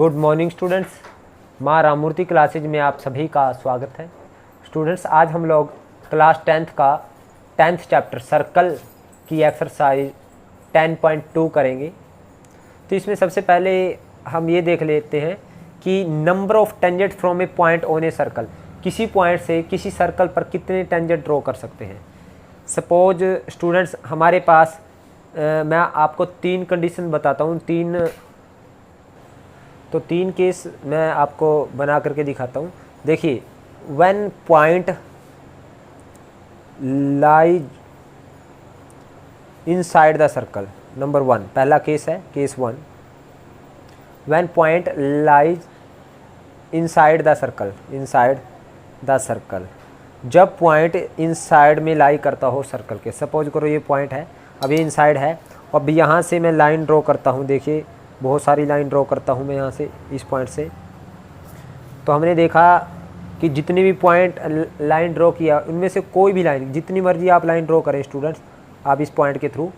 Good morning students. माँ Ramamurthy classes में आप सभी का स्वागत है। स्टूडेंट्स, आज हम लोग क्लास 10th का 10th चैप्टर सर्कल की एक्सरसाइज 10.2 करेंगे। तो इसमें सबसे पहले हम ये देख लेते हैं कि number of tangent from a point on a circle, किसी पॉइंट से किसी सर्कल पर कितने टेंजेंट ड्रॉ कर सकते हैं। सपोज स्टूडेंट्स हमारे पास मैं आपको तीन कंडीशन बताता हूँ, तीन केस मैं आपको बना करके दिखाता हूँ। देखिए, when point lies inside the circle, number 1 पहला केस है, case 1। When point lies inside the circle, जब पॉइंट इनसाइड में लाई करता हो सर्कल के। सपोज करो ये पॉइंट है, अब ये इनसाइड है, अब यहाँ से मैं लाइन ड्रॉ करता हूँ। देखिए, बहुत सारी लाइन ड्रॉ करता हूँ मैं यहाँ से, इस पॉइंट से। तो हमने देखा कि जितनी भी पॉइंट लाइन ड्रॉ किया उनमें से कोई भी लाइन, जितनी मर्जी आप लाइन ड्रॉ करें स्टूडेंट्स आप इस पॉइंट के थ्रू,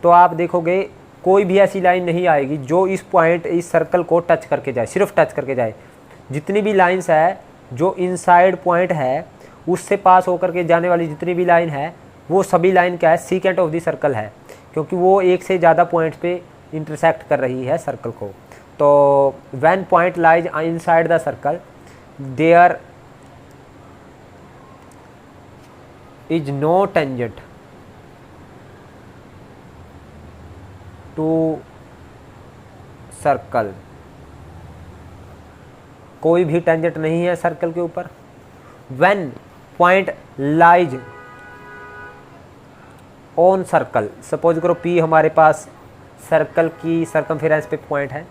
तो आप देखोगे कोई भी ऐसी लाइन नहीं आएगी जो इस पॉइंट इस सर्कल को टच करके जाए, सिर्फ टच करके जाए। जितनी भी लाइन्स है जो इनसाइड पॉइंट है उससे पास होकर के जाने वाली जितनी भी लाइन है वो सभी लाइन क्या है, सीकेंट ऑफ द सर्कल है, क्योंकि वो एक से ज़्यादा पॉइंट्स पे इंटरसेक्ट कर रही है सर्कल को। तो when point lies inside the circle there is no tangent to circle, कोई भी टेंजेंट नहीं है सर्कल के ऊपर। When point lies on circle, suppose करो P हमारे पास सर्कल की सर्कमफेरेंस पे पॉइंट है।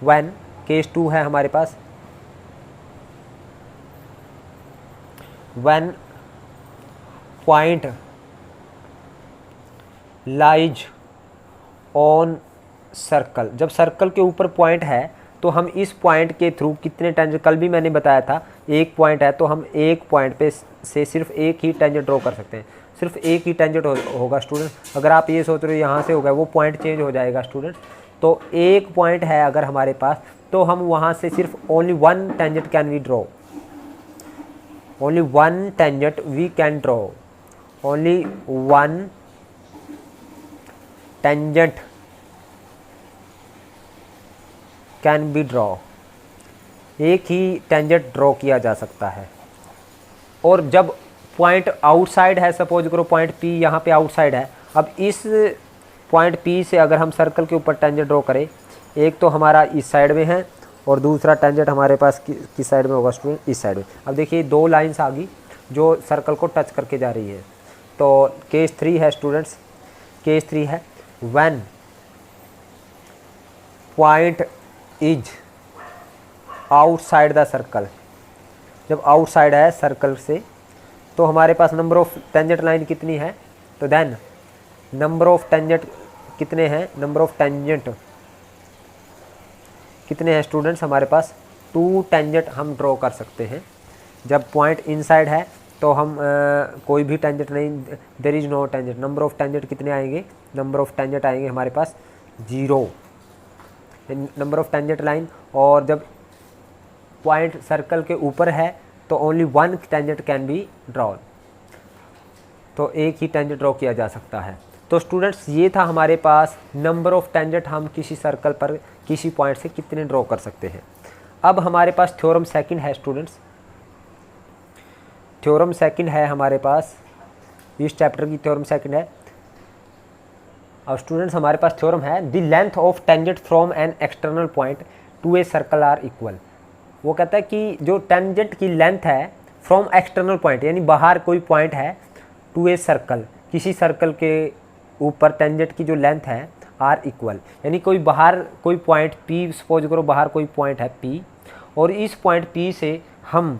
व्हेन केस 2 है हमारे पास, when point lies on circle, जब सर्कल के ऊपर पॉइंट है तो हम इस पॉइंट के थ्रू कितने टेंजेंट, कल भी मैंने बताया था एक पॉइंट है तो हम एक पॉइंट पे से सिर्फ एक ही टेंजेंट ड्रॉ कर सकते हैं, सिर्फ एक ही टेंजेंट होगा स्टूडेंट। अगर आप ये सोच रहे हो यहाँ से होगा, वो पॉइंट चेंज हो जाएगा स्टूडेंट। तो एक पॉइंट है अगर हमारे पास तो हम वहाँ से सिर्फ only one tangent can we draw, only one tangent we can draw, only one tangent can be draw, एक ही टेंजेंट ड्रॉ किया जा सकता है। और जब पॉइंट आउटसाइड है, सपोज करो पॉइंट P यहाँ पे आउटसाइड है, अब इस पॉइंट P से अगर हम सर्कल के ऊपर टेंजेंट ड्रॉ करें, एक तो हमारा इस साइड में है और दूसरा टेंजेंट हमारे पास किस साइड में होगा स्टूडेंट, इस साइड में। अब देखिए दो लाइंस आ गई जो सर्कल को टच करके जा रही है। तो केस 3 है स्टूडेंट्स, केस 3 है when point is outside the circle, जब आउटसाइड है सर्कल से तो हमारे पास नंबर ऑफ टेंजेंट लाइन कितनी है, तो देन नंबर ऑफ टेंजेंट कितने हैं, नंबर ऑफ टेंजेंट कितने हैं स्टूडेंट्स हमारे पास 2 टेंजेंट हम ड्रॉ कर सकते हैं। जब पॉइंट इनसाइड है तो हम कोई भी टेंजेंट नहीं, there is no tangent. Number of tangent कितने आएंगे, नंबर ऑफ टेंजेंट आएंगे हमारे पास 0, नंबर ऑफ टेंजेंट लाइन। और जब पॉइंट सर्कल के ऊपर है तो only one tangent can be draw, तो एक ही टेंजेंट ड्रॉ किया जा सकता है। तो स्टूडेंट्स ये था हमारे पास नंबर ऑफ टेंजेंट हम किसी सर्कल पर किसी पॉइंट से कितने ड्रॉ कर सकते हैं। अब हमारे पास थ्योरम सेकंड है स्टूडेंट्स, थ्योरम सेकंड है हमारे पास, इस चैप्टर की थ्योरम सेकंड है। अब स्टूडेंट्स हमारे पास थ्योरम है the length of tangent from an external point to a circle are equal. वो कहता है कि जो टेंजेंट की लेंथ है फ्रॉम एक्सटर्नल पॉइंट, यानी बाहर कोई पॉइंट है, टू ए सर्कल, किसी सर्कल के ऊपर टेंजेंट की जो लेंथ है आर इक्वल, यानी कोई बाहर कोई पॉइंट P, सपोज करो बाहर कोई पॉइंट है P और इस पॉइंट P से हम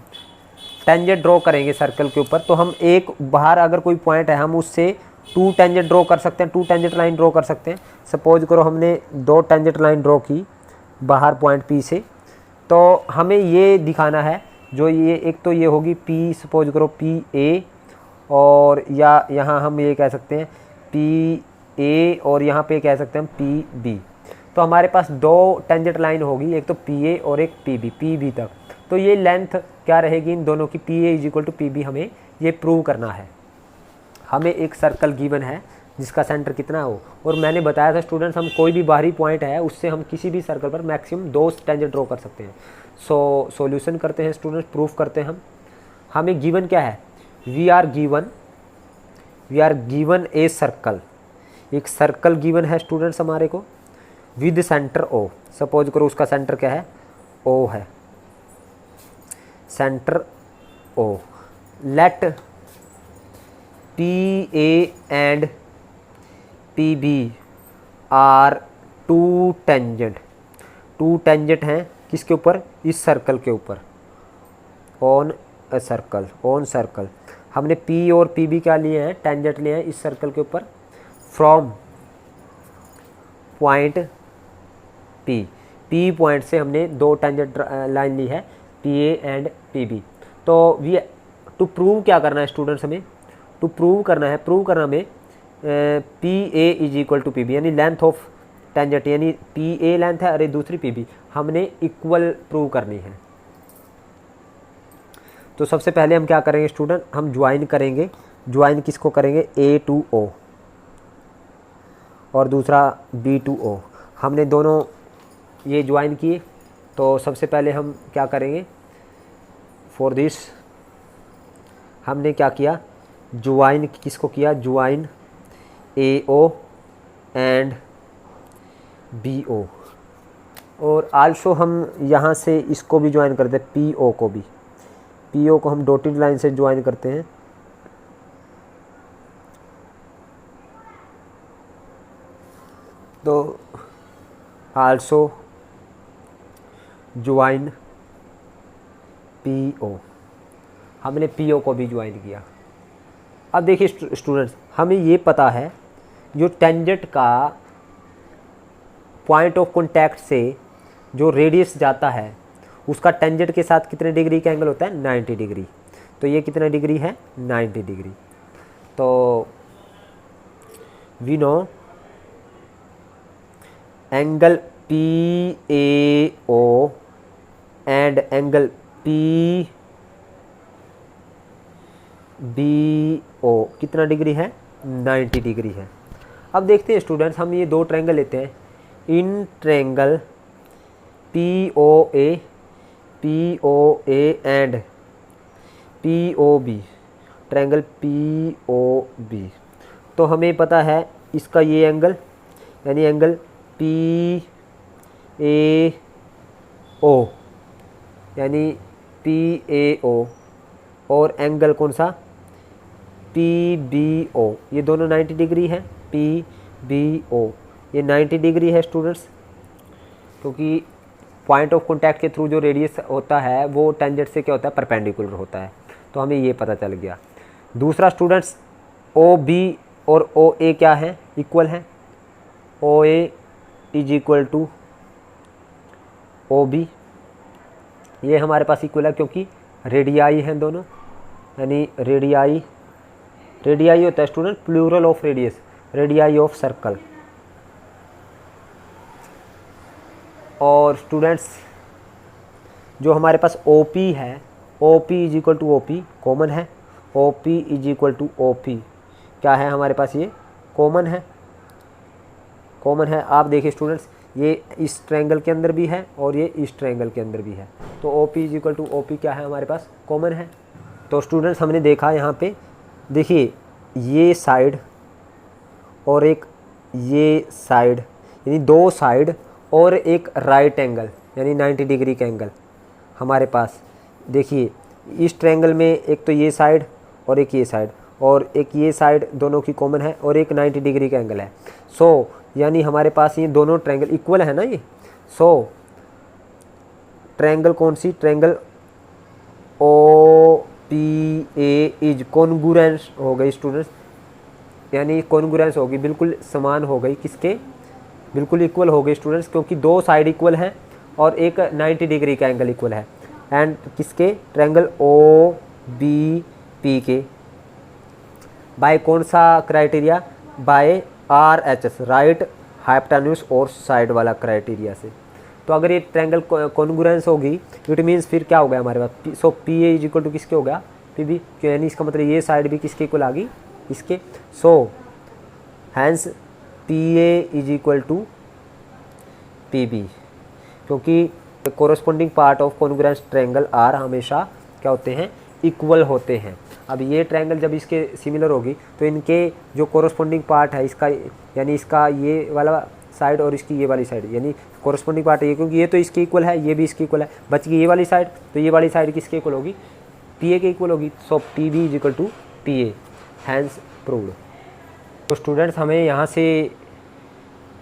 टेंजेंट ड्रॉ करेंगे सर्कल के ऊपर, तो हम एक बाहर अगर कोई पॉइंट है हम उससे 2 टेंजेंट ड्रॉ कर सकते हैं, 2 टेंजेंट लाइन ड्रॉ कर सकते हैं। सपोज करो हमने 2 टेंजेंट लाइन ड्रॉ की बाहर पॉइंट P से, तो हमें ये दिखाना है जो ये एक तो ये होगी P, सपोज करो PA, और या यहाँ हम ये कह सकते हैं PA और यहाँ पे कह सकते हैं PB। तो हमारे पास दो टेंजेंट लाइन होगी, एक तो पी ए और एक पी बी, पी बी तक। तो ये लेंथ क्या रहेगी इन दोनों की, P A is equal to P B, हमें ये प्रूव करना है। हमें एक सर्कल गिवन है जिसका सेंटर कितना हो, और मैंने बताया था स्टूडेंट्स हम कोई भी बाहरी पॉइंट है उससे हम किसी भी सर्कल पर मैक्सिमम 2 टेंजेंट ड्रॉ कर सकते हैं। सो सॉल्यूशन करते हैं स्टूडेंट्स, प्रूफ करते हैं हम। हमें गिवन क्या है, we are given a circle, एक सर्कल गिवन है स्टूडेंट्स हमारे को विद सेंटर ओ। सपोज करो उसका सेंटर क्या है, ओ है, centre O. Let P A and P B are two tangent हैं किसके ऊपर, इस सर्कल के ऊपर, ऑन सर्कल। हमने पी और पी बी क्या लिए हैं, टेंजेंट लिए हैं इस सर्कल के ऊपर फ्रॉम पॉइंट पी पॉइंट से हमने 2 टेंजेंट लाइन ली है, P A and P B. तो वी टू प्रूव क्या करना है स्टूडेंट्स, हमें टू प्रूव करना हमें P A is equal to P B, यानी लेंथ ऑफ टेंजेंट, यानी पी ए लेंथ है अरे दूसरी पी बी, हमने इक्वल प्रूव करनी है। तो सबसे पहले हम क्या करेंगे स्टूडेंट, हम ज्वाइन करेंगे। ज्वाइन किसको करेंगे, ए टू ओ और दूसरा बी टू ओ। हमने दोनों ये ज्वाइन किए, तो सबसे पहले हम क्या करेंगे, फॉर दिस हमने क्या किया, ज्वाइन किसको किया, join A O and B O, और आल्सो हम यहाँ से इसको भी ज्वाइन करते हैं, पी ओ को भी, पी ओ को हम डॉटेड लाइन से ज्वाइन करते हैं। तो आल्सो ज्वाइन पी ओ, हमने पी ओ को भी ज्वाइन किया। अब देखिए स्टूडेंट्स, हमें ये पता है जो टेंजेंट का पॉइंट ऑफ कॉन्टैक्ट से जो रेडियस जाता है उसका टेंजेंट के साथ कितने डिग्री का एंगल होता है, 90 डिग्री। तो ये कितना डिग्री है, 90 डिग्री। तो we know angle P A O and angle P B O कितना डिग्री है, 90 डिग्री है। अब देखते हैं स्टूडेंट्स, हम ये 2 ट्रायंगल लेते हैं, in triangle P O A and P O B, triangle P O B. तो हमें पता है इसका ये एंगल, यानी एंगल पी ए ओ, यानी पी ए ओ, और एंगल कौन सा, पी बी ओ, ये दोनों 90 डिग्री है, पी बी ओ ये 90 डिग्री है स्टूडेंट्स, क्योंकि पॉइंट ऑफ कॉन्टैक्ट के थ्रू जो रेडियस होता है वो टेंजेंट से क्या होता है, परपेंडिकुलर होता है। तो हमें ये पता चल गया। दूसरा स्टूडेंट्स, ओ बी और ओ ए क्या है, इक्वल है, O A is equal to O B, ये हमारे पास इक्वल है क्योंकि रेडियाई हैं दोनों, यानी रेडियाई होता है student plural of radius, radii of circle. और स्टूडेंट्स जो हमारे पास ओ पी है, O P is equal to O P common है, O P is equal to O P क्या है हमारे पास, ये कॉमन है। आप देखिए स्टूडेंट्स, ये इस ट्रायंगल के अंदर भी है और ये इस ट्रायंगल के अंदर भी है, तो O P is equal to O P क्या है हमारे पास, कॉमन है। तो स्टूडेंट्स हमने देखा यहाँ पे, देखिए ये साइड और एक ये साइड, यानी 2 साइड और एक राइट एंगल, यानी 90 डिग्री का एंगल हमारे पास। देखिए इस ट्रायंगल में एक तो ये साइड और एक ये साइड, और एक ये साइड दोनों की कॉमन है, और एक 90 डिग्री का एंगल है। सो यानी हमारे पास ये दोनों ट्रायंगल इक्वल है ना ये। सो ट्रायंगल कौन सी, triangle O P A is congruence हो गई स्टूडेंट्स, यानी कॉन्ग्रुएंस होगी, बिल्कुल समान हो गई, किसके, बिल्कुल इक्वल हो गई स्टूडेंट्स, क्योंकि 2 साइड इक्वल हैं और एक 90 डिग्री का एंगल इक्वल है। एंड किसके, ट्रायंगल ओ बी पी के, बाय कौन सा criteria, by R H S, right hypotenuse और साइड वाला क्राइटेरिया से। तो अगर ये ट्रायंगल कॉन्ग्रुएंस होगी इट मीन्स फिर क्या हो गया हमारे पास, so P A is equal to किसके हो गया, पी बी, यानी इसका मतलब ये साइड भी किसके इक्वल आ गई, इसके। So hence P A is equal to P B, क्योंकि corresponding part of congruence triangle are हमेशा क्या होते हैं, इक्वल होते हैं। अब ये ट्रायंगल जब इसके सिमिलर होगी तो इनके जो कोरोस्पोंडिंग पार्ट है इसका, यानी इसका ये वाला साइड और इसकी ये वाली साइड, यानी कोरोस्पोंडिंग पार्ट है ये, क्योंकि ये तो इसके इक्वल है, ये भी इसके इक्वल है, बच गई ये वाली साइड, तो ये वाली साइड किसके इक्वल होगी, पी ए के इक्वल होगी। So P B is equal to P A, hence proved. तो स्टूडेंट्स हमें यहाँ से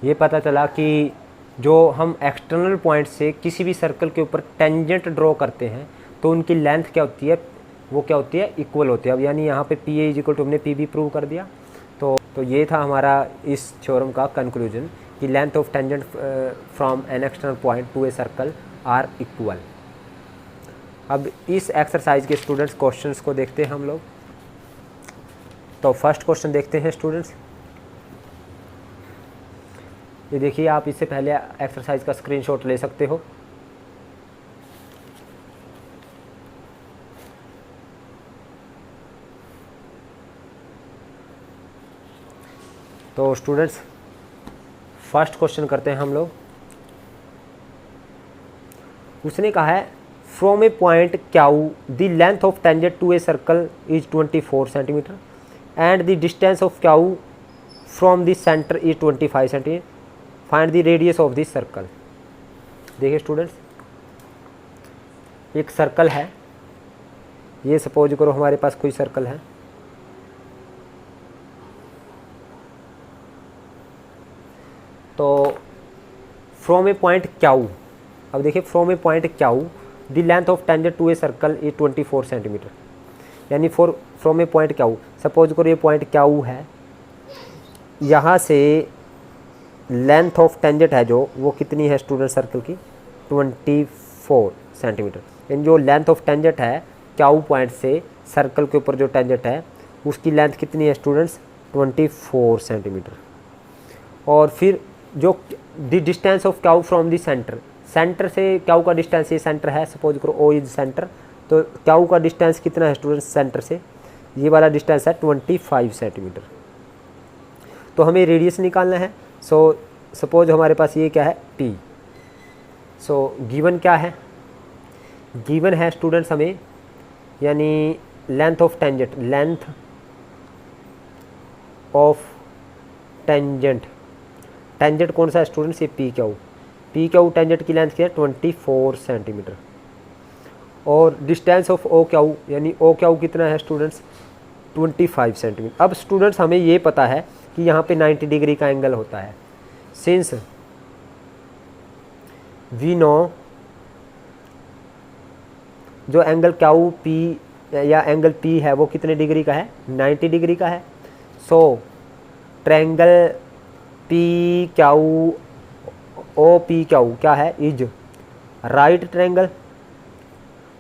ये पता चला कि जो हम एक्सटर्नल पॉइंट से किसी भी सर्कल के ऊपर टेंजेंट ड्रॉ करते हैं तो उनकी लेंथ क्या होती है, वो क्या होती है, इक्वल होती है। अब यानी यहाँ पे P A is equal to हमने पी बी प्रूव कर दिया। तो ये था हमारा इस थ्योरम का कंक्लूजन कि length of tangent from an external point to a circle are equal. अब इस एक्सरसाइज के स्टूडेंट्स क्वेश्चंस को देखते हैं हम लोग। तो फर्स्ट क्वेश्चन देखते हैं स्टूडेंट्स। ये देखिए, आप इससे पहले एक्सरसाइज का स्क्रीनशॉट ले सकते हो। तो स्टूडेंट्स फर्स्ट क्वेश्चन करते हैं हम लोग। उसने कहा है from a point Q the length of tangent to a circle is 24 centimetre and the distance of Q from the centre is 25 centimetre, find the radius of this circle. देखिए students, एक circle है, ये suppose करो हमारे पास कोई circle है, तो from a point Q, अब देखिए from a point Q the length of tangent to a circle is 24 centimetre, यानी from a point Q, suppose करो ये पॉइंट क्यू है, यहाँ से लेंथ ऑफ टेंजेंट है जो वो कितनी है स्टूडेंट सर्कल की, 24 सेंटीमीटर। यानी जो लेंथ ऑफ टेंजेंट है क्यू पॉइंट से सर्कल के ऊपर जो टेंजेंट है उसकी लेंथ कितनी है स्टूडेंट्स, 24 सेंटीमीटर। और फिर जो the distance of Q from the centre, centre से क्यू का डिस्टेंस, ये सेंटर है, सपोज करो ओ इज सेंटर, तो क्यू का डिस्टेंस कितना है स्टूडेंट्स सेंटर से, ये वाला डिस्टेंस है 25 सेंटीमीटर। तो हमें रेडियस निकालना है। सो सपोज हमारे पास ये क्या है, P। सो गिवन क्या है, गिवन है स्टूडेंट्स हमें, यानी length of tangent, length of tangent, tangent कौन सा है स्टूडेंट्स, ये पी क्यू टेंजेंट की लेंथ क्या है 24 सेंटीमीटर। और डिस्टेंस ऑफ ओ क्यू, यानी ओ क्यू कितना है स्टूडेंट्स 25 सेंटीमीटर। अब स्टूडेंट्स हमें ये पता है कि यहाँ पे 90 डिग्री का एंगल होता है, सिंस वी नो जो एंगल क्यू पी या एंगल पी है वो कितने डिग्री का है, 90 डिग्री का है। So triangle P Q O P Q क्या है, is right triangle,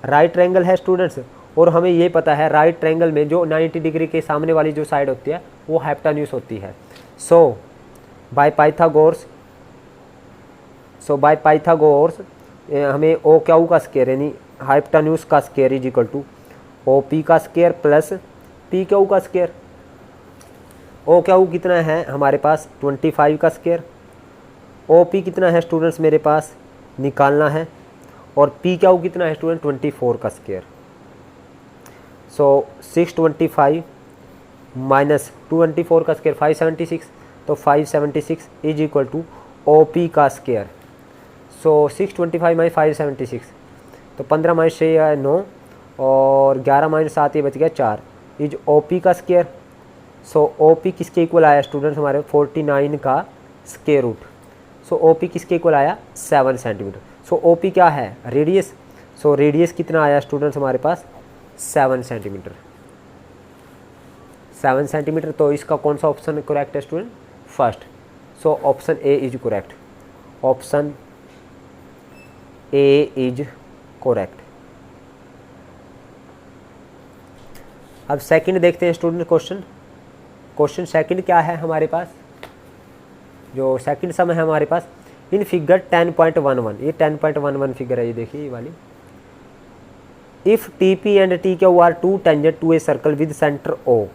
right triangle है स्टूडेंट्स। और हमें ये पता है राइट ट्रायंगल में जो 90 डिग्री के सामने वाली जो साइड होती है वो हाइपोटेन्यूज होती है। सो बाय पाइथागोरस हमें ओ क्यू का स्क्वायर यानी हाइपोटेन्यूज का square is equal to O P का स्क्वायर प्लस पी क्यू का स्क्वायर। ओ क्यू कितना है हमारे पास 25 का स्क्वायर, ओ पी कितना है स्टूडेंट्स मेरे पास निकालना है, और पी क्यू कितना है स्टूडेंट 24 का स्क्वायर। सो 625 माइनस 24 का स्क्वायर 576, तो 576 is equal to O P का स्क्वायर। सो 625 माइनस 576, तो 15 माइनस 6 9 और 11 माइनस 7 ये बच गया 4, इज ओ पी का स्क्वायर। सो ओ पी किसके इक्वल आया स्टूडेंट्स हमारे 49 का स्क्वायर रूट। सो ओ पी किसके इक्वल आया 7 सेंटीमीटर। सो ओ पी क्या है रेडियस, सो रेडियस कितना आया स्टूडेंट्स हमारे पास 7 सेंटीमीटर, 7 सेंटीमीटर। तो इसका कौन सा ऑप्शन करेक्ट है student, first. So option A is correct, option A is correct. अब सेकंड देखते हैं स्टूडेंट क्वेश्चन। क्वेश्चन सेकंड क्या है हमारे पास, जो सेकंड सम है हमारे पास, इन फिगर 10.11, ये 10.11 फिगर है, ये देखिए ये वाली। If T P and T Q are two tangent to a circle with centre O,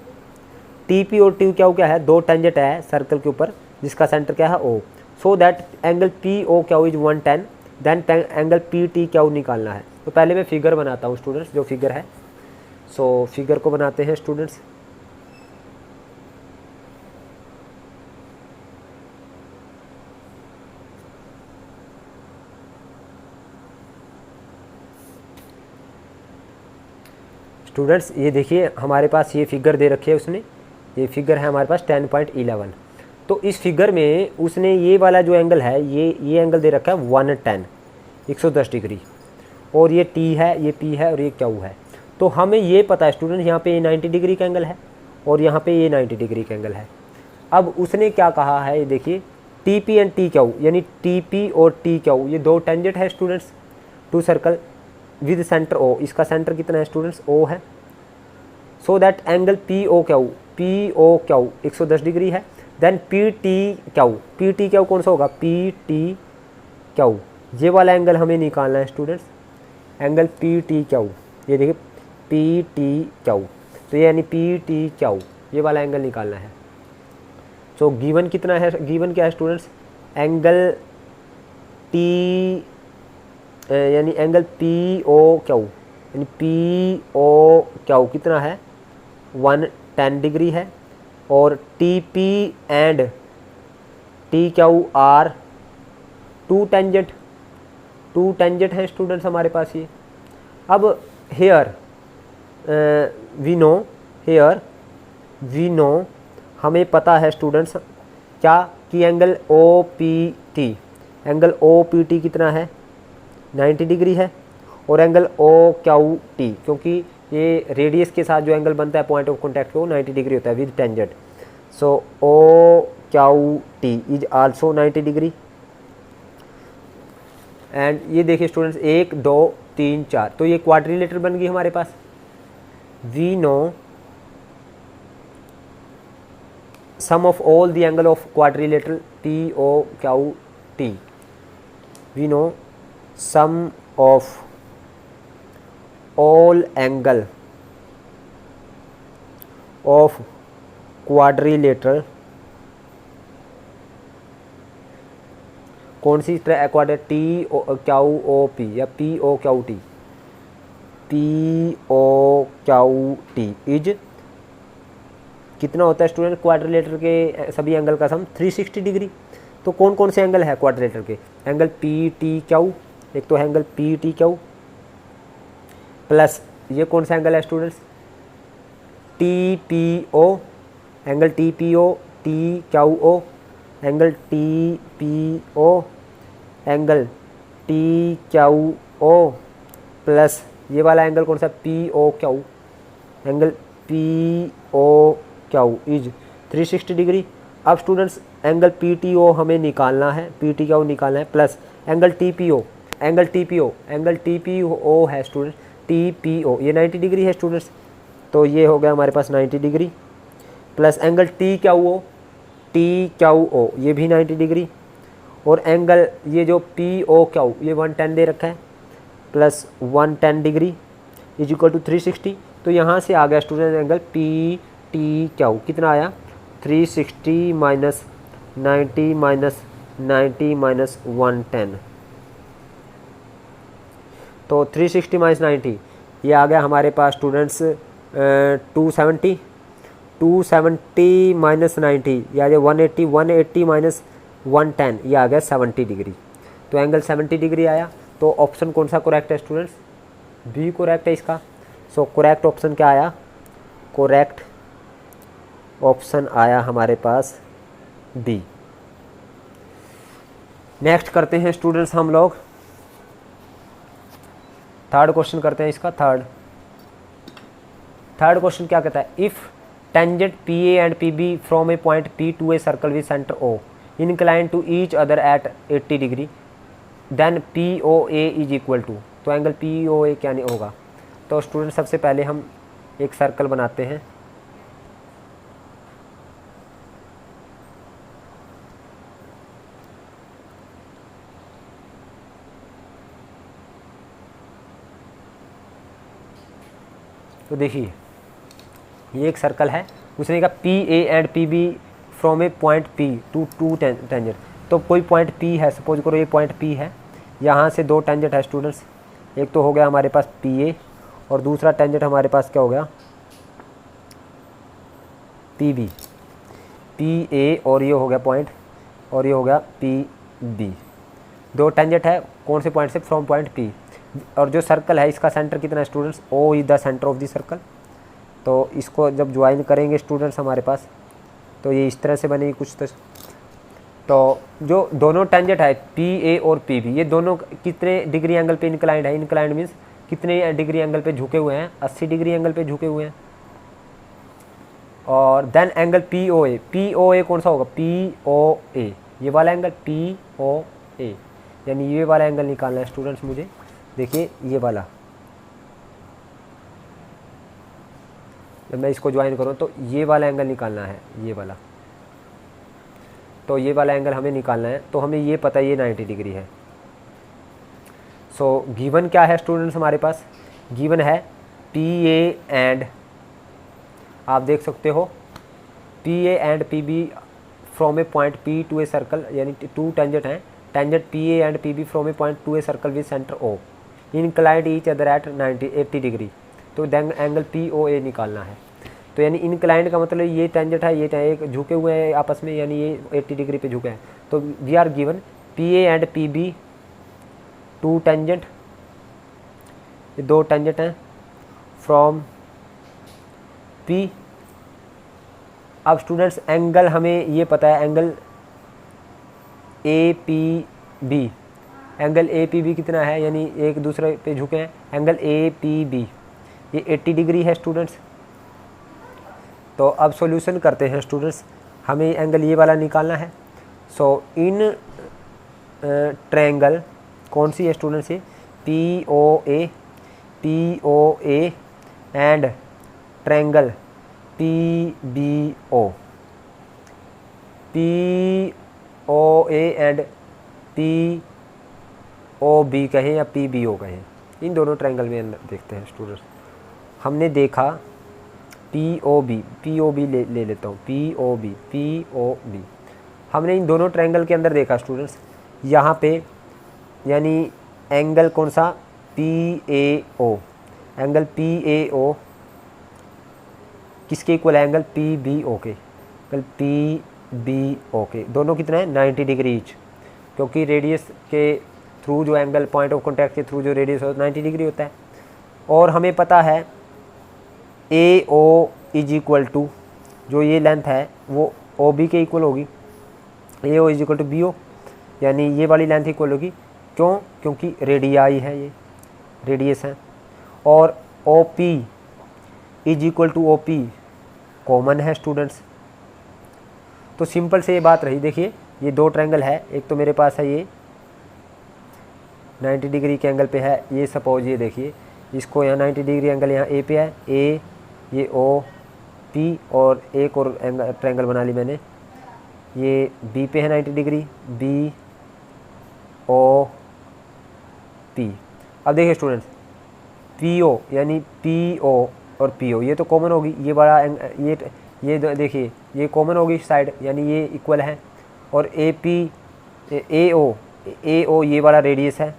T P और टी क्यू क्या है, दो टेंजेंट है सर्कल के ऊपर जिसका सेंटर क्या है O, so that angle P O Q is 110, then angle P T Q निकालना है। तो पहले मैं फिगर बनाता हूँ स्टूडेंट्स, जो फिगर है, सो फिगर को बनाते हैं स्टूडेंट्स। स्टूडेंट्स ये देखिए हमारे पास ये फिगर दे रखी है उसने, ये फिगर है हमारे पास 10.11। तो इस फिगर में उसने ये वाला जो एंगल है, ये एंगल दे रखा है 110, 110 डिग्री, और ये टी है, ये पी है, और ये क्यू है। तो हमें ये पता है स्टूडेंट, यहाँ पे ये 90 डिग्री का एंगल है और यहाँ पे ये 90 डिग्री का एंगल है। अब उसने क्या कहा है, ये देखिए T P and T Q, यानी टी पी और टी क्यू ये दो टेंजेंट है students to circle with centre O, इसका सेंटर कितना है स्टूडेंट्स, ओ है। So that angle P O Q 110 degree है। देन पी टी क्यू कौन सा होगा, पी टी क्यू, ये वाला एंगल हमें निकालना है students, angle P T Q, ये देखिए पी टी क्यू, तो ये यानी पी टी क्यू ये वाला एंगल निकालना है। सो गिवन कितना है, गिवन क्या है स्टूडेंट्स, एंगल टी यानी एंगल पी ओ क्यू, यानी पी ओ क्यू कितना है 110 डिग्री है, और T P and T Q are two tangent है स्टूडेंट्स हमारे पास ये। अब हेयर वी नो हमें पता है स्टूडेंट्स क्या, कि एंगल ओ पी टी कितना है 90 डिग्री है, और एंगल ओ क्यू टी, क्योंकि ये रेडियस के साथ जो एंगल बनता है पॉइंट ऑफ कॉन्टैक्ट को 90 डिग्री होता है with tangent. So O Q T is also 90 degree. And ये देखिए स्टूडेंट्स 1 2 3 4, तो ये क्वाड्रिलेटरल बन गई हमारे पास। We know sum of all the angle of quadrilateral T O Q T, we know sum of all angle of quadrilateral, कौन सी quadrilateral T Q O P या P O Q T is कितना होता है student, quadrilateral के सभी angle का सम 360 degree. तो कौन कौन से एंगल है क्वाड्रिलेटरल के, एंगल पी टी क्यू, एक तो angle P T Q, plus ये कौन सा एंगल है students, T P O, angle T P O T Q O, angle T P O, angle T Q O, plus ये वाला angle कौन सा, P O Q, angle P O Q is 360 degree. अब students angle P T O हमें निकालना है, P T Q निकालना है, plus angle T P O है स्टूडेंट, टी पी ओ ये 90 डिग्री है स्टूडेंट्स, तो ये हो गया हमारे पास 90 degree, plus angle T Q O ये भी 90 डिग्री, और एंगल ये जो पी ओ क्यू ये 110 दे रखा है, plus 110 degree is equal to 360। तो यहाँ से आ गया student angle P T Q कितना आया, 360 माइनस 90 माइनस 110, तो 360 माइनस 90 ये आ गया हमारे पास स्टूडेंट्स 270 माइनस 90 ये आ गया 180 माइनस 110 ये आ गया 70 डिग्री। तो एंगल 70 डिग्री आया। तो ऑप्शन कौन सा करेक्ट है स्टूडेंट्स, बी करेक्ट है इसका। सो करेक्ट ऑप्शन क्या आया, करेक्ट ऑप्शन आया हमारे पास बी। नेक्स्ट करते हैं स्टूडेंट्स हम लोग थर्ड क्वेश्चन करते हैं इसका। थर्ड क्वेश्चन क्या कहता है, if tangent P A and P B from a point P to a circle with centre O inclined to each other at 80 degree then P O A is equal to, तो angle P O A क्या नहीं होगा। तो student सबसे पहले हम एक circle बनाते हैं, तो देखिए ये एक सर्कल है, उसने कहा P A and P B from a point P to two tangent. तो कोई पॉइंट पी है, सपोज करो ये पॉइंट पी है, यहाँ से दो टेंजेंट है स्टूडेंट्स, एक तो हो गया हमारे पास पी ए और दूसरा टेंजेंट हमारे पास क्या हो गया पी बी। पी ए और ये हो गया पॉइंट और ये हो गया पी बी, दो टेंजेंट है कौन से पॉइंट से, फ्रॉम पॉइंट पी। और जो सर्कल है इसका सेंटर कितना है students, O is the centre of the circle. तो इसको जब ज्वाइन करेंगे स्टूडेंट्स हमारे पास तो ये इस तरह से बनेगी कुछ। तो जो दोनों टेंजेंट है पी ए और पी बी, ये दोनों कितने डिग्री एंगल पे इंक्लाइंड है, इंक्लाइंड मीन्स कितने डिग्री एंगल पे झुके हुए हैं, 80 डिग्री एंगल पे झुके हुए हैं। और देन एंगल पी ओ ए, पी ओ ए कौन सा होगा, पी ओ ए, ये वाला एंगल पी ओ ए, यानी ये वाला एंगल निकालना है स्टूडेंट्स मुझे। देखिए ये वाला, जब मैं इसको ज्वाइन करूँ तो ये वाला एंगल निकालना है, ये वाला। तो ये वाला एंगल हमें निकालना है, तो हमें ये पता है ये 90 डिग्री है। सो गिवन क्या है स्टूडेंट्स हमारे पास, गिवन है पी ए एंड, आप देख सकते हो P A and P B from a point P to a circle, यानी टू टेंजेंट हैं, tangent P A and P B from a point to a circle with centre O, inclined each other at 80 degree. तो then angle P O A निकालना है। तो यानी inclined का मतलब ये टेंजेंट है, ये एक झुके हुए हैं आपस में, यानी ये 80 डिग्री पे झुके हैं। तो we are given P A and P B two tangent, ये दो टेंजेंट हैं फ्रॉम पी। अब स्टूडेंट्स एंगल हमें ये पता है, angle A P B, angle A P B कितना है, यानी एक दूसरे पे झुके हैं, एंगल ए पी बी ये 80 डिग्री है स्टूडेंट्स। तो अब सॉल्यूशन करते हैं स्टूडेंट्स, हमें एंगल ये वाला निकालना है। सो इन ट्रायंगल कौन सी है स्टूडेंट्स, ये P O A and triangle P B O, P O A and P O B कहें या पी बी ओ कहें, इन दोनों ट्रायंगल में देखते हैं स्टूडेंट्स। हमने देखा पी ओ बी ले लेता हूँ, पी ओ बी, हमने इन दोनों ट्रायंगल के अंदर देखा स्टूडेंट्स, यहाँ पे यानी एंगल कौन सा P A O, angle P A O किसके इक्वल है, एंगल पी बी ओ के, एंगल पी बी ओ के, दोनों कितना है 90 डिग्री ईच, क्योंकि रेडियस के थ्रू जो एंगल, पॉइंट ऑफ कॉन्टैक्ट के थ्रू जो रेडियस होता है 90 डिग्री होता है। और हमें पता है ए ओ इज इक्वल टू, जो ये लेंथ है वो ओ बी के इक्वल होगी, A O is equal to B O, यानी ये वाली लेंथ इक्वल होगी। क्यों, क्योंकि रेडियाई है, ये रेडियस है। और O P is equal to O P common है स्टूडेंट्स। तो सिंपल से ये बात रही। देखिए ये दो ट्रायंगल है, एक तो मेरे पास है ये 90 डिग्री के एंगल पे है, ये सपोज ये देखिए इसको यहाँ 90 डिग्री एंगल यहाँ ए पे है, ए ये ओ पी, और एक और ट्रायंगल बना ली मैंने, ये बी पे है 90 डिग्री, बी ओ पी। अब देखिए स्टूडेंट्स पी ओ यानी पी ओ और पी ओ ये तो कॉमन होगी, ये बड़ा ये देखिए ये कॉमन होगी साइड, यानी ये इक्वल है। और ए पी ए ओ ये वाला रेडियस है,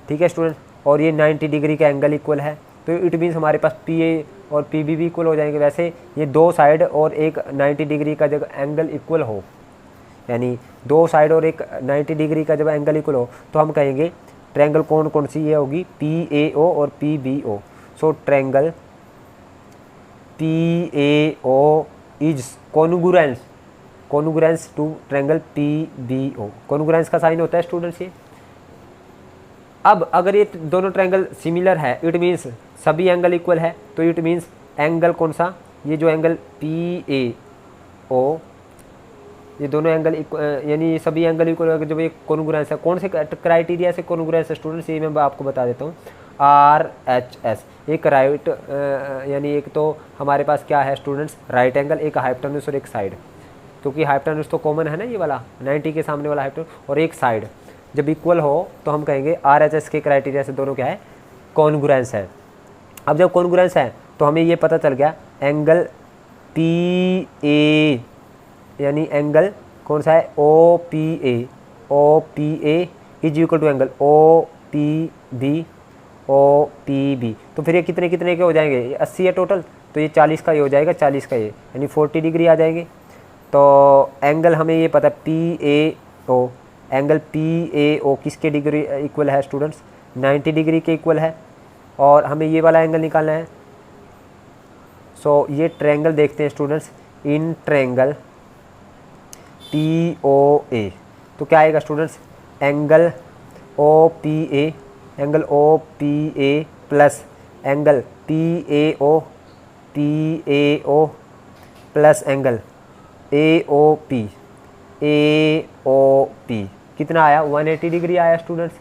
ठीक है स्टूडेंट, और ये 90 डिग्री का एंगल इक्वल है। तो इट मीन्स हमारे पास पी ए और पी बी भी इक्वल हो जाएंगे। वैसे ये दो साइड और एक 90 डिग्री का जब एंगल इक्वल हो, यानी दो साइड और एक 90 डिग्री का जब एंगल इक्वल हो, तो हम कहेंगे ट्रायंगल कौन सी ये होगी, पी ए ओ और P B O. So triangle P A O is congruence to triangle P B O. Congruence का साइन होता है स्टूडेंट्स ये। अब अगर ये दोनों ट्रायंगल सिमिलर है, इट मीन्स सभी एंगल इक्वल है, तो इट मीन्स एंगल कौन सा, ये जो एंगल पी ए ओ, ये दोनों एंगल यानी ये सभी एंगल इक्वल है जब ये कॉन्ग्रुएंस है। कौन से क्राइटेरिया से कॉन्ग्रुएंस है स्टूडेंट्स, ये मैं आपको बता देता हूँ। आर एच एस, एक राइट यानी एक तो हमारे पास क्या है स्टूडेंट्स, राइट एंगल, एक हाइपोटेन्यूज और एक साइड, क्योंकि हाइपोटेन्यूज तो कॉमन है ना, ये वाला 90 के सामने वाला हाइपोटेन्यूज, और एक साइड जब इक्वल हो तो हम कहेंगे आर एच एस के क्राइटेरिया से दोनों क्या है, कॉन्ग्रुएंस है। अब जब कॉन्ग्रुएंस है तो हमें ये पता चल गया एंगल पी ए, यानी एंगल कौन सा है, O P A is equal to angle O P B. तो फिर ये कितने कितने के हो जाएंगे, ये 80 है टोटल, तो ये 40 का ये हो जाएगा, 40 का ये, यानी 40 डिग्री आ जाएगी। तो एंगल हमें ये पता P A O, angle P A O किसके डिग्री इक्वल है स्टूडेंट्स, 90 डिग्री के इक्वल है। और हमें ये वाला एंगल निकालना है। सो ये ट्रायंगल देखते हैं students, in triangle P O A, तो क्या आएगा students, angle O P A, angle O P A plus angle P A O plus angle A O P कितना आया, 180 डिग्री आया students.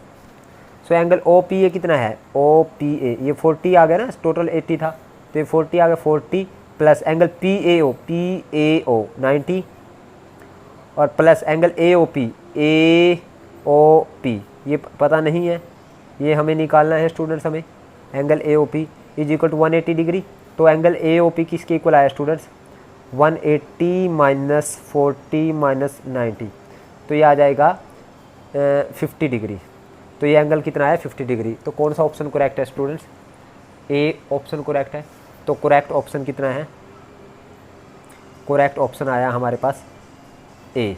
So angle O P A कितना है, O P ए ये 40 आ गया ना, टोटल 80 था तो ये 40 आ गया, 40 plus angle P A O 90 और plus angle A O P ये पता नहीं है, ये हमें निकालना है स्टूडेंट्स। हमें angle A O P is equal to 180 degree. तो एंगल ए ओ पी किसके इक्वल आया स्टूडेंट्स, 180 माइनस 40 माइनस 90, तो ये आ जाएगा 50 डिग्री। तो ये एंगल कितना है, 50 डिग्री। तो कौन सा ऑप्शन करेक्ट है स्टूडेंट्स, ए ऑप्शन करेक्ट है। तो करेक्ट ऑप्शन कितना है, करेक्ट ऑप्शन आया हमारे पास ए।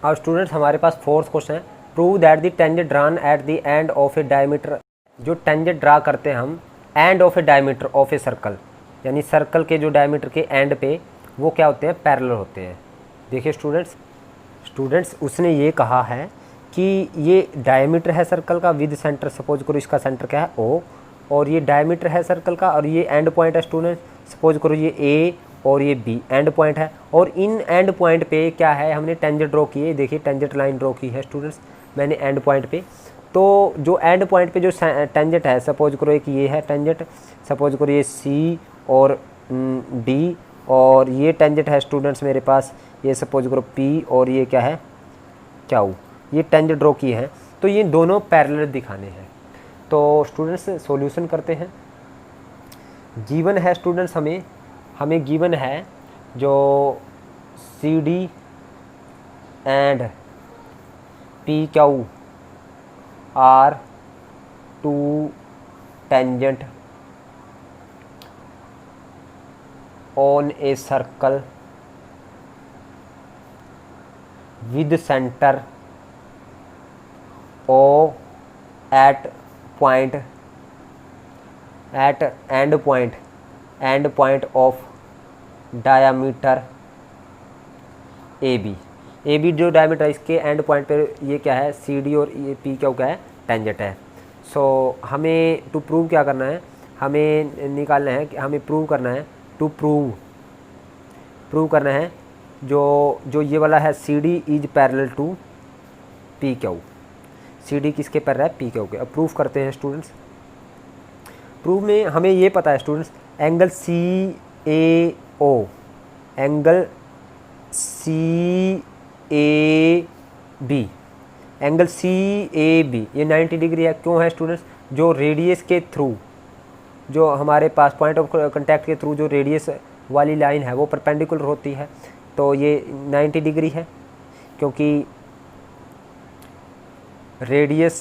अब स्टूडेंट्स हमारे पास फोर्थ क्वेश्चन है, prove that the tangent drawn at the end of A diameter. जो टेंजेंट ड्रा करते हैं हम end of A diameter of A circle, यानी सर्कल के जो डायमीटर के एंड पे वो क्या होते हैं, पैरेलल होते हैं। देखिए स्टूडेंट्स उसने ये कहा है कि ये डायमीटर है सर्कल का विद सेंटर, सपोज करो इसका सेंटर क्या है ओ, और ये डायमीटर है सर्कल का और ये एंड पॉइंट है स्टूडेंट, सपोज करो ये ए और ये बी एंड पॉइंट है। और इन एंड पॉइंट पे क्या है, हमने टेंजेंट ड्रॉ की है, देखिए टेंजेंट लाइन ड्रॉ की है स्टूडेंट्स मैंने एंड पॉइंट पे। तो जो एंड पॉइंट पे जो टेंजेंट है, सपोज करो एक ये है टेंजेंट, सपोज करो ये सी और डी, और ये टेंजेंट है स्टूडेंट्स मेरे पास, ये सपोज करो पी और ये क्या है क्यू, ये टेंजेंट ड्रॉ की है। तो ये दोनों पैरेलल दिखाने हैं। तो स्टूडेंट्स सॉल्यूशन करते हैं। गिवन है स्टूडेंट्स हमें गिवन है जो C D and P Q are two tangent on a circle with center O at end point of diameter AB जो डायमीटर इसके एंड पॉइंट पे ये क्या है CD और ये P क्या है टेंजेंट है। सो हमें टू प्रूव क्या करना है, हमें निकालना है कि हमें प्रूव करना है, टू प्रूव करना है जो ये वाला है CD is parallel to P Q, CD किसके पैरेलल है पी क्यू के। अब प्रूफ करते हैं स्टूडेंट्स। प्रूफ में हमें ये पता है students angle CAO, angle CAB ये 90 डिग्री है। क्यों है स्टूडेंट्स, जो रेडियस के थ्रू, जो हमारे पास पॉइंट ऑफ कांटेक्ट के थ्रू जो रेडियस वाली लाइन है वो परपेंडिकुलर होती है, तो ये 90 डिग्री है, क्योंकि radius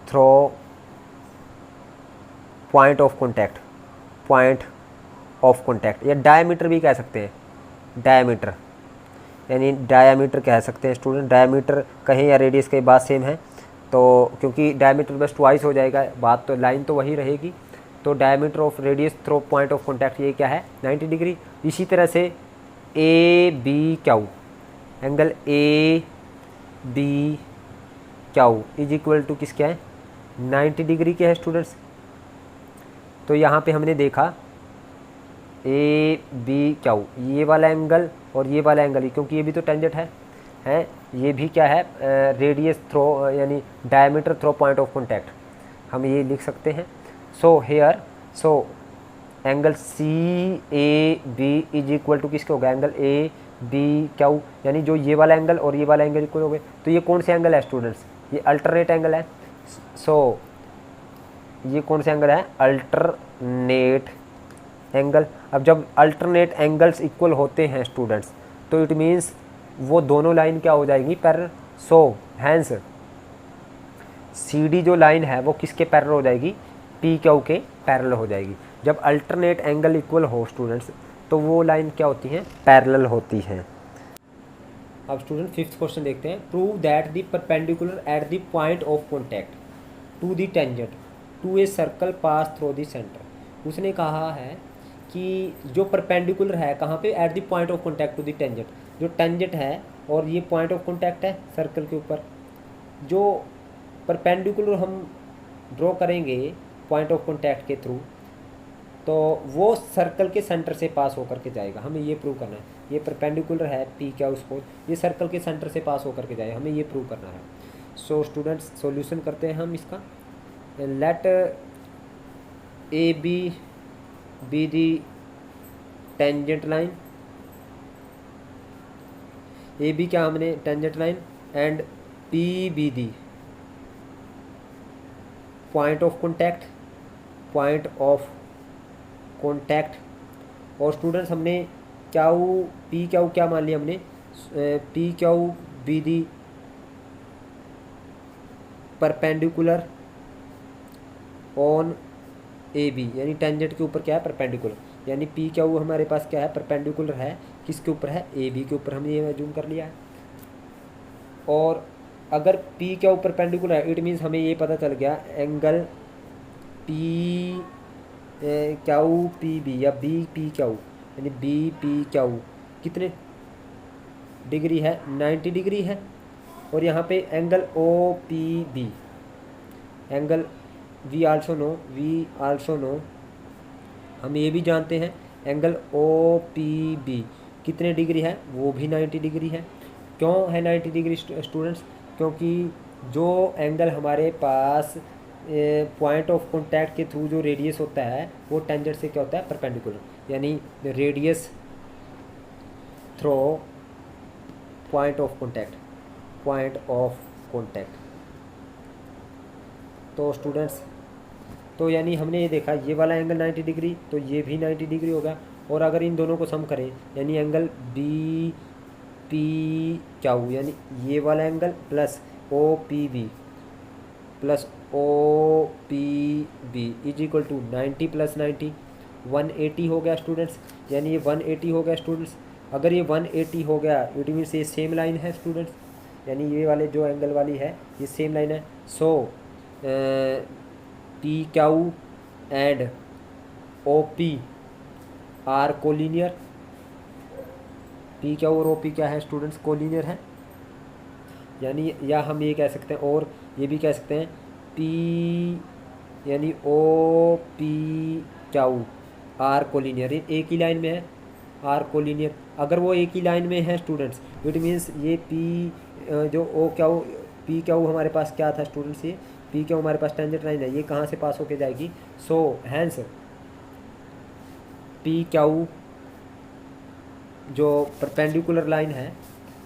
through point of contact या डायमीटर भी कह सकते हैं, डायमीटर यानी डायमीटर कह सकते हैं स्टूडेंट। डायमीटर कहें या रेडियस के बात सेम है, तो क्योंकि डायमीटर बस ट्वाइस हो जाएगा, बात तो लाइन तो वही रहेगी। तो diameter of radius through point of contact ये क्या है 90 डिग्री। इसी तरह से ABQ, angle ABQ is equal to किसके है 90 डिग्री के है स्टूडेंट्स। तो यहाँ पे हमने देखा ABQ ये वाला एंगल और ये वाला एंगल, क्योंकि ये भी तो टेंजेंट है ये भी क्या है रेडियस थ्रो यानी diameter through point of contact, हम ये लिख सकते हैं। So here angle CAB is equal to किसके हो गया एंगल ABQ, यानी जो ये वाला एंगल और ये वाला एंगल इक्वल हो गए। तो ये कौन से एंगल है स्टूडेंट्स, ये अल्टरनेट एंगल है। सो ये कौन सा एंगल है, अल्टरनेट एंगल। अब जब अल्टरनेट एंगल्स इक्वल होते हैं स्टूडेंट्स, तो इट मीन्स वो दोनों लाइन क्या हो जाएगी, parallel. So hence C D जो लाइन है वो किसके पैरेलल हो जाएगी, पी क्यू के पैरेलल हो जाएगी। जब अल्टरनेट एंगल इक्वल हो स्टूडेंट्स, तो वो लाइन क्या होती हैं, पैरेलल होती हैं। अब स्टूडेंट फिफ्थ क्वेश्चन देखते हैं। Prove that the perpendicular at the point of contact to the tangent to a circle pass through the centre. उसने कहा है कि जो परपेंडिकुलर है कहाँ पे, at the point of contact to the tangent, जो टेंजेंट है और ये पॉइंट ऑफ कॉन्टैक्ट है सर्कल के ऊपर, जो परपेंडिकुलर हम ड्रॉ करेंगे पॉइंट ऑफ कॉन्टैक्ट के थ्रू, तो वो सर्कल के सेंटर से पास होकर के जाएगा। हमें ये प्रूव करना है, ये परपेंडिकुलर है पी क्या उसको, ये सर्कल के सेंटर से पास होकर के जाएगा, हमें ये प्रूव करना है। सो स्टूडेंट्स सॉल्यूशन करते हैं हम इसका। Let A B the tangent line, A B क्या हमने tangent line, and P B the point of contact, point of contact. और स्टूडेंट्स हमने क्यू पी क्यू क्या मान लिया हमने, P Q B the perpendicular on A B, यानी tangent के ऊपर क्या है, परपेंडिकुलर, यानी पी क्यू हमारे पास क्या है, परपेंडिकुलर है किसके ऊपर है, ए बी के ऊपर, हमने ये अज्यूम कर लिया है। और अगर पी क्यू परपेंडिकुलर है, इट मीन्स हमें ये पता चल गया angle P Q P B या बी पी क्यू, यानी बी पी क्यू कितने डिग्री है, 90 डिग्री है। और यहाँ पे angle O P B, angle we also know, हम ये भी जानते हैं एंगल ओ पी बी कितने डिग्री है, वो भी 90 डिग्री है। क्यों है 90 डिग्री स्टूडेंट्स, क्योंकि जो एंगल हमारे पास पॉइंट ऑफ कॉन्टैक्ट के थ्रू जो रेडियस होता है वो टेंजेंट से क्या होता है, परपेंडिकुलर, यानी radius through point of contact. तो स्टूडेंट्स तो यानी हमने ये देखा ये वाला एंगल 90 डिग्री, तो ये भी 90 डिग्री होगा। और अगर इन दोनों को सम करें, यानी एंगल बी पी क्यू, यानी ये वाला angle plus O P B plus O P B is equal to 90 plus 90 180 हो गया स्टूडेंट्स, यानी ये 180 हो गया स्टूडेंट्स। अगर ये 180 हो गया इट मीन्स ये सेम लाइन है स्टूडेंट्स, यानी ये वाले जो एंगल वाली है ये सेम लाइन है। So P Q and O P R collinear, P Q और ओ पी क्या है स्टूडेंट्स, कोलिनियर है। यानी या हम ये कह सकते हैं और ये भी कह सकते हैं पी यानी O P Q are collinear, ये एक ही लाइन में है, आर कोलिनियर। अगर वो एक ही लाइन में है स्टूडेंट्स, इट मीन्स ये पी जो ओ क्यू पी क्यू हमारे पास क्या था स्टूडेंट्स, ये पी क्यू हमारे पास टेंजेंट लाइन है, ये कहाँ से पास होके जाएगी। सो हैंस पी क्यू जो परपेंडिकुलर लाइन है,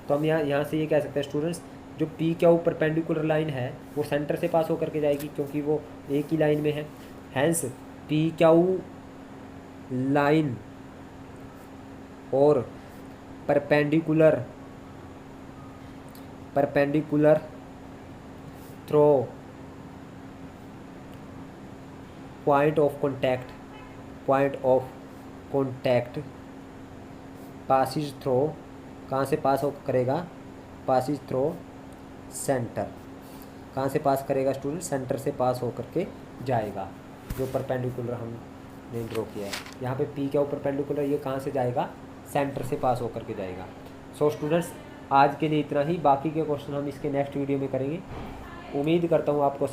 तो हम यहाँ से ये कह सकते हैं स्टूडेंट्स, जो पी क्यू परपेंडिकुलर लाइन है वो सेंटर से पास होकर के जाएगी क्योंकि वो एक ही लाइन में है। हैंस पी क्यू लाइन और perpendicular through point of contact passes through, कहाँ से पास हो करेगा, पासिज थ्रो सेंटर, कहाँ से पास करेगा स्टूडेंट, सेंटर से पास होकर के जाएगा। जो परपेंडिकुलर हमने ड्रॉ किया है यहाँ पे पी क्यू परपेंडिकुलर, ये कहाँ से जाएगा, सेंटर से पास होकर के जाएगा। सो स्टूडेंट्स आज के लिए इतना ही, बाकी के क्वेश्चन हम इसके नेक्स्ट वीडियो में करेंगे। उम्मीद करता हूँ आपको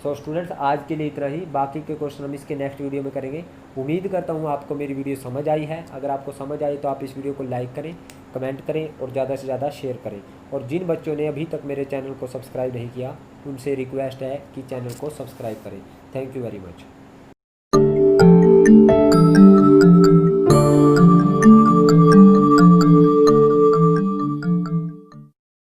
सो स्टूडेंट्स आज के लिए इतना ही, बाकी के क्वेश्चन हम इसके नेक्स्ट वीडियो में करेंगे। उम्मीद करता हूँ आपको मेरी वीडियो समझ आई है। अगर आपको समझ आई तो आप इस वीडियो को लाइक करें, कमेंट करें और ज़्यादा से ज़्यादा शेयर करें। और जिन बच्चों ने अभी तक मेरे चैनल को सब्सक्राइब नहीं किया उनसे रिक्वेस्ट है कि चैनल को सब्सक्राइब करें। Thank you very much.